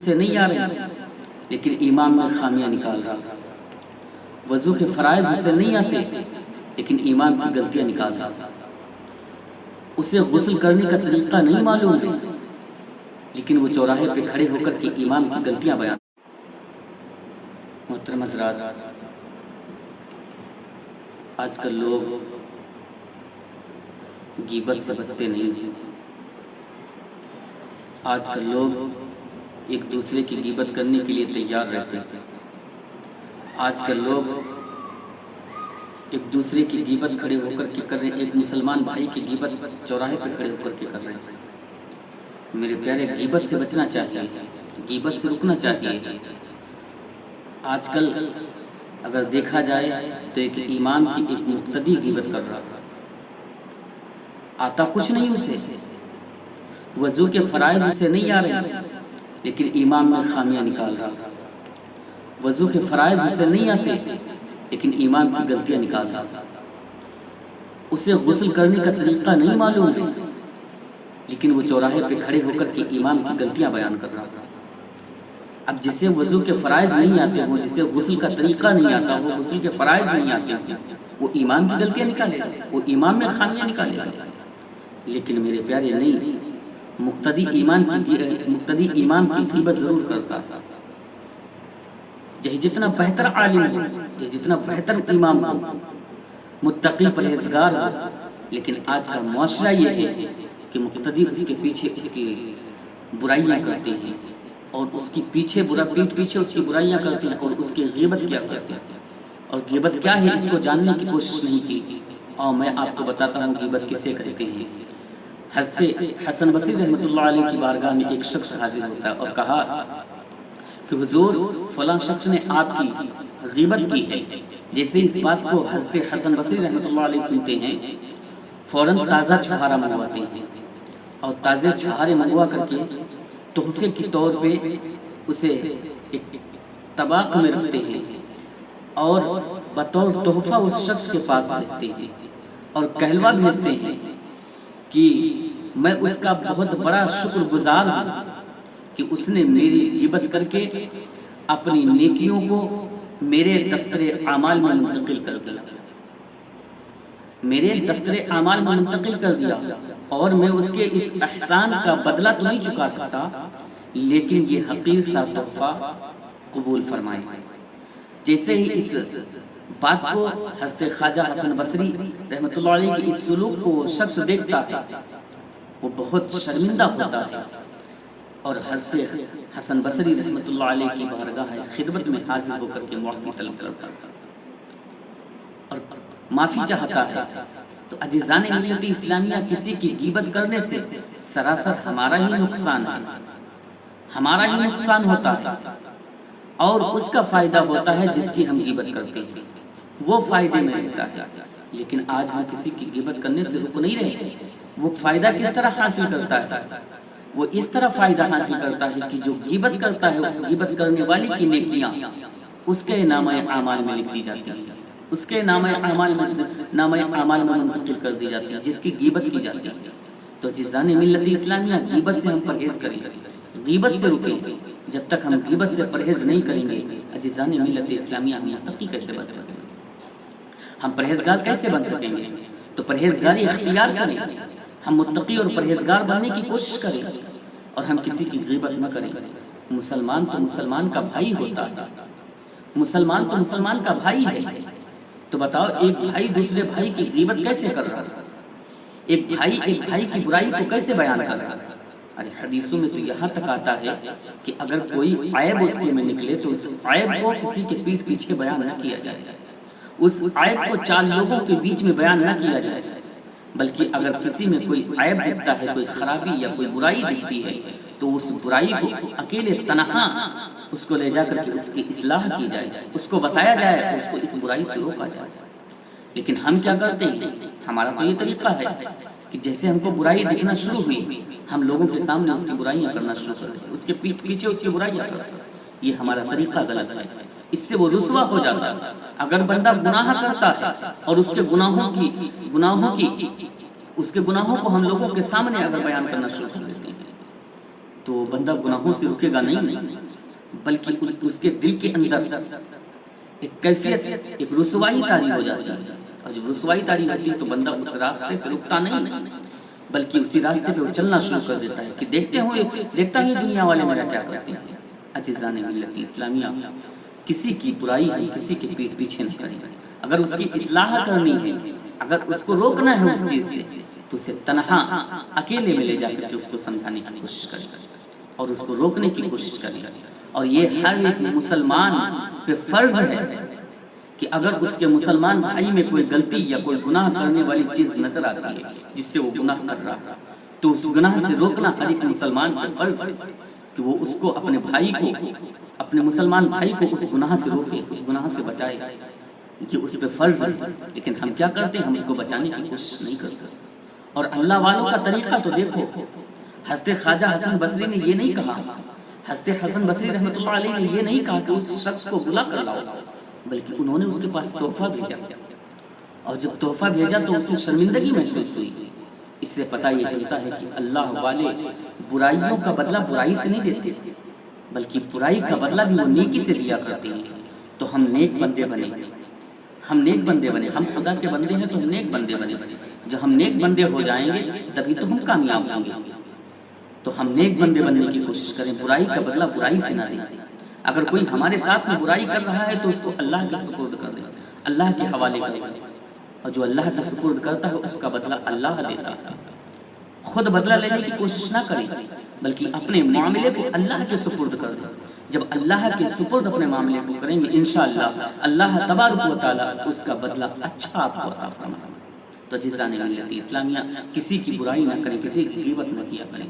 سے نہیں آ رہی لیکن ایمان میں خامیاں نکال رہا، وضو کے فرائض اسے نہیں آتے لیکن ایمان کی غلطیاں نکال رہا، اسے غسل کرنے کا طریقہ نہیں معلوم ہے لیکن وہ چوراہے پہ کھڑے ہو کر کے ایمان کی غلطیاں بیان۔ محترم حضرات، آج کل لوگ غیبت سے بچتے نہیں ہیں۔ آج کل لوگ ایک دوسرے کی غیبت کرنے کے لیے تیار رہتے ہیں۔ آج کل لوگ ایک دوسرے کی غیبت کھڑے ہو کر کے کر رہے ہیں، ایک مسلمان بھائی کی غیبت چوراہے پہ کھڑے ہو کر کے کر رہے ہیں۔ میرے پیارے، غیبت سے بچنا چاہیے، غیبت سے رکنا چاہیے۔ آج کل اگر دیکھا جائے تو ایک ایمان کی ایک مقتدی غیبت کر رہا، آتا کچھ نہیں اسے، وضو کے فرائض اسے نہیں آ رہے لیکن ایمان میں خامیاں نکال رہا، وضو کے فرائض اسے نہیں آتے لیکن ایمان کی غلطیاں نکال رہا، اسے غسل کرنے کا طریقہ نہیں معلوم ہے لیکن وہ چوراہے پہ کھڑے ہو کر کے ایمان کی غلطیاں بیان کر رہا۔ اب جسے وضو کے فرائض نہیں آتے ہوں، جسے غسل کا طریقہ نہیں آتا ہو، غسل کے فرائض نہیں آتے ہوں، وہ ایمان کی غلطیاں نکالے گا، وہ ایمان میں خامیاں نکالے گا۔ لیکن میرے پیارے، نہیں، مقتدی ایمان کی غیبت ضرور کرتا، چاہے جتنا بہتر عالم ہو، چاہے جتنا بہتر امام ہو، متقی پرہیزگار ہو، لیکن آج کا معاشرہ یہ ہے کہ مقتدی اس کے پیچھے اس کی برائیاں کرتے ہیں اور اس کی پیٹھ پیچھے اس کی برائیاں کرتے ہیں اور اس کی غیبت کیا کرتے ہیں، اور غیبت کیا ہے اس کو جاننے کی کوشش نہیں کی۔ اور میں آپ کو بتاتا ہوں غیبت کسے کہتے ہیں۔ حضرت حسن بصری رحمۃ اللہ علیہ کی بارگاہ میں ایک شخص حاضر ہوتا ہے اور کہا کہ حضور، فلاں شخص نے آپ کی غیبت کی ہے۔ جیسے اس بات کو حضرت حسن بصری رحمۃ اللہ علیہ سنتے ہیں، فوراً تازہ چھہارا منگواتے ہیں اور تازے چھہارے منگوا کر کے تحفے کے طور پہ اسے ایک طباق میں رکھتے ہیں اور بطور تحفہ اس شخص کے پاس بھیجتے ہیں اور کہلوا بھیجتے ہیں کہ میں اس کا بہت بڑا شکر گزار ہوں کہ اس نے میری غیبت کر کے اپنی نیکیوں کو میرے دفتر اعمال میں منتقل کر دیا، میرے دفتر اعمال میں منتقل کر دیا، اور میں اس کے اس احسان کا بدلہ تو نہیں چکا سکتا لیکن یہ حقیر سا تحفہ قبول فرمائے۔ جیسے ہی اس بات کو حضرت خواجہ حسن بصری رحمۃ اللہ علیہ کی اس سلوک کو شخص دیکھتا ہے، وہ بہت شرمندہ ہوتا ہے اور حضرت حسن بصری رحمۃ اللہ علیہ کی بارگاہ خدمت میں حاضر ہو کر کے معافی طلب کرتا اور معافی چاہتا ہے۔ تو عزیزان ملت اسلامیہ، کسی کی غیبت کرنے سے سراسر ہمارا ہی نقصان ہے، ہمارا ہی نقصان ہوتا ہے اور اس کا فائدہ ہوتا ہے جس کی ہم غیبت کرتے ہیں، وہ فائدے میں رہتا ہے۔ لیکن آج ہم کسی کی غیبت کرنے سے رک نہیں رہے۔ وہ فائدہ کس طرح حاصل کرتا ہے؟ وہ اس طرح فائدہ حاصل کرتا ہے کہ جو غیبت کرتا ہے اس غیبت کرنے والی کی نیکیاں اس کے نامہ اعمال میں لکھ دی جاتی ہیں، اس کے نامہ اعمال میں منتقل کر دی جاتی ہیں جس کی غیبت کی جاتی ہے۔ تو عزیزان ملت اسلامیہ، غیبت سے ہم پرہیز کریں، غیبت سے رکیں۔ جب تک ہم غیبت سے پرہیز نہیں کریں گے، عزیزان ملت اسلامیہ، ہم متقی کیسے بن سکیں گے؟ ہم پرہیزگار کیسے بن سکیں گے؟ تو پرہیزگاری اختیار کریں، ہم متقی اور پرہیزگار بننے کی کوشش کریں اور ہم کسی کی غیبت نہ کریں۔ مسلمان تو مسلمان کا بھائی ہوتا ہے، مسلمان تو مسلمان کا بھائی ہے۔ تو بتاؤ، ایک بھائی دوسرے بھائی کی غیبت کیسے کر رہا ہے؟ ایک بھائی کی برائی کو کیسے بیان کر رہا ہے؟ ارے حدیثوں میں تو یہاں تک آتا ہے کہ اگر کوئی عیب اس کے میں نکلے تو اس عیب کو کسی کے پیٹھ پیچھے بیان نہ کیا جائے، اس عیب کو 4 لوگوں کے بیچ میں بیان نہ کیا جائے، بلکہ اگر کسی میں کوئی عیب دکھتا ہے، کوئی خرابی یا کوئی برائی دکھتی ہے تو اس برائی کو اکیلے تنہا اس کو لے جا کر کے اس کی اصلاح کی جائے، اس کو بتایا جائے، اس کو اس برائی سے روکا جائے۔ لیکن ہم کیا کرتے ہیں؟ ہمارا تو یہ طریقہ ہے کہ جیسے ہم کو برائی دکھنا شروع ہوئی، ہم لوگوں کے سامنے اس کی برائیاں کرنا شروع کرتے ہیں، اس کے پیچھے اس کی برائیاں کرتے ہیں۔ یہ ہمارا طریقہ غلط ہے، اس سے وہ رسوا ہو جاتا ہے۔ اگر بندہ گناہ کرتا ہے اور اس کے گناہوں کو ہم لوگوں کے سامنے اگر بیان کرنا شروع کر دیتے ہیں تو تو وہ بندہ گناہوں سے رکے گا نہیں، بلکہ اس کے دل کے اندر ایک کیفیت، ایک رسوائی طاری ہو جاتی ہے، اور جب رسوائی طاری ہوتی ہے تو بندہ اس راستے سے رکتا نہیں، بلکہ اسی راستے پہ وہ چلنا شروع کر دیتا ہے کہ دیکھتا ہوں یہ دنیا والے میرا کیا کرتے ہیں۔ عزیزان ملت اسلامیہ، کسی کی برائی ہم کسی کے پیٹ پیچھے نہ کریں، اگر اس کی اصلاح کرنی ہے، اگر اس کو روکنا ہے اس چیز سے، تو اسے تنہا اکیلے میں لے جا کر کے اس کو سمجھانے کی کوشش کریں اور اس کو روکنے کی کوشش کریں۔ اور یہ ہر ایک مسلمان پہ فرض ہے کہ اگر اس کے مسلمان بھائی میں کوئی غلطی یا کوئی گناہ کرنے والی چیز نظر آتی ہے جس سے وہ گناہ کر رہا ہے، تو اس گناہ سے روکنا ہر ایک مسلمان پہ فرض ہے کہ وہ اس کو، اپنے بھائی کو، اپنے مسلمان بھائی کو اس گناہ سے روکے، اس گناہ سے بچائے، یہ اس پہ فرض ہے۔ لیکن ہم کیا کرتے ہیں؟ ہم اس کو بچانے کی کوشش نہیں کرتے۔ اور اللہ والوں کا طریقہ تو دیکھو، حضرت خواجہ حسن بصری نے یہ نہیں کہا، حضرت حسن بصری رحمۃ اللہ علیہ نے یہ نہیں کہا کہ اس شخص کو بلا کر لاؤ، بلکہ انہوں نے اس کے پاس تحفہ بھیجا، اور جب تحفہ بھیجا تو اسے شرمندگی محسوس ہوئی۔ اس سے پتہ یہ چلتا ہے کہ اللہ والے برائیوں کا بدلہ برائی سے نہیں دیتے، بلکہ برائی کا بدلہ بھی وہ نیکی سے دیا کرتے ہیں۔ تو ہم نیک بندے بنے، ہم نیک بندے بنے، ہم خدا کے بندے ہیں تو ہم نیک بندے بنے۔ جب ہم نیک بندے ہو جائیں گے تبھی تو ہم کامیاب ہوں گے۔ تو ہم نیک بندے بننے کی کوشش کریں، برائی کا بدلہ برائی سے نہ دیں۔ اگر کوئی ہمارے ساتھ میں برائی کر رہا ہے تو اس کو اللہ کے سپرد کر دیں، اللہ کے حوالے کر دیں، اور جو اللہ کے سپرد کرتا ہے اس کا بدلہ اللہ دیتا ہے۔ خود بدلہ لینے کی کوشش نہ کریں، بلکہ اپنے معاملے کو اللہ کے سپرد کر دیں۔ جب اللہ کے سپرد اپنے معاملے کو کریں گے، انشاءاللہ اللہ تبارک و تعالیٰ اس کا بدلہ اچھا آپ کو عطا فرمائے گا۔ تو عزیزان ملت اسلامیہ، کسی کی برائی نہ کریں، کسی کی غیبت نہ کیا کریں۔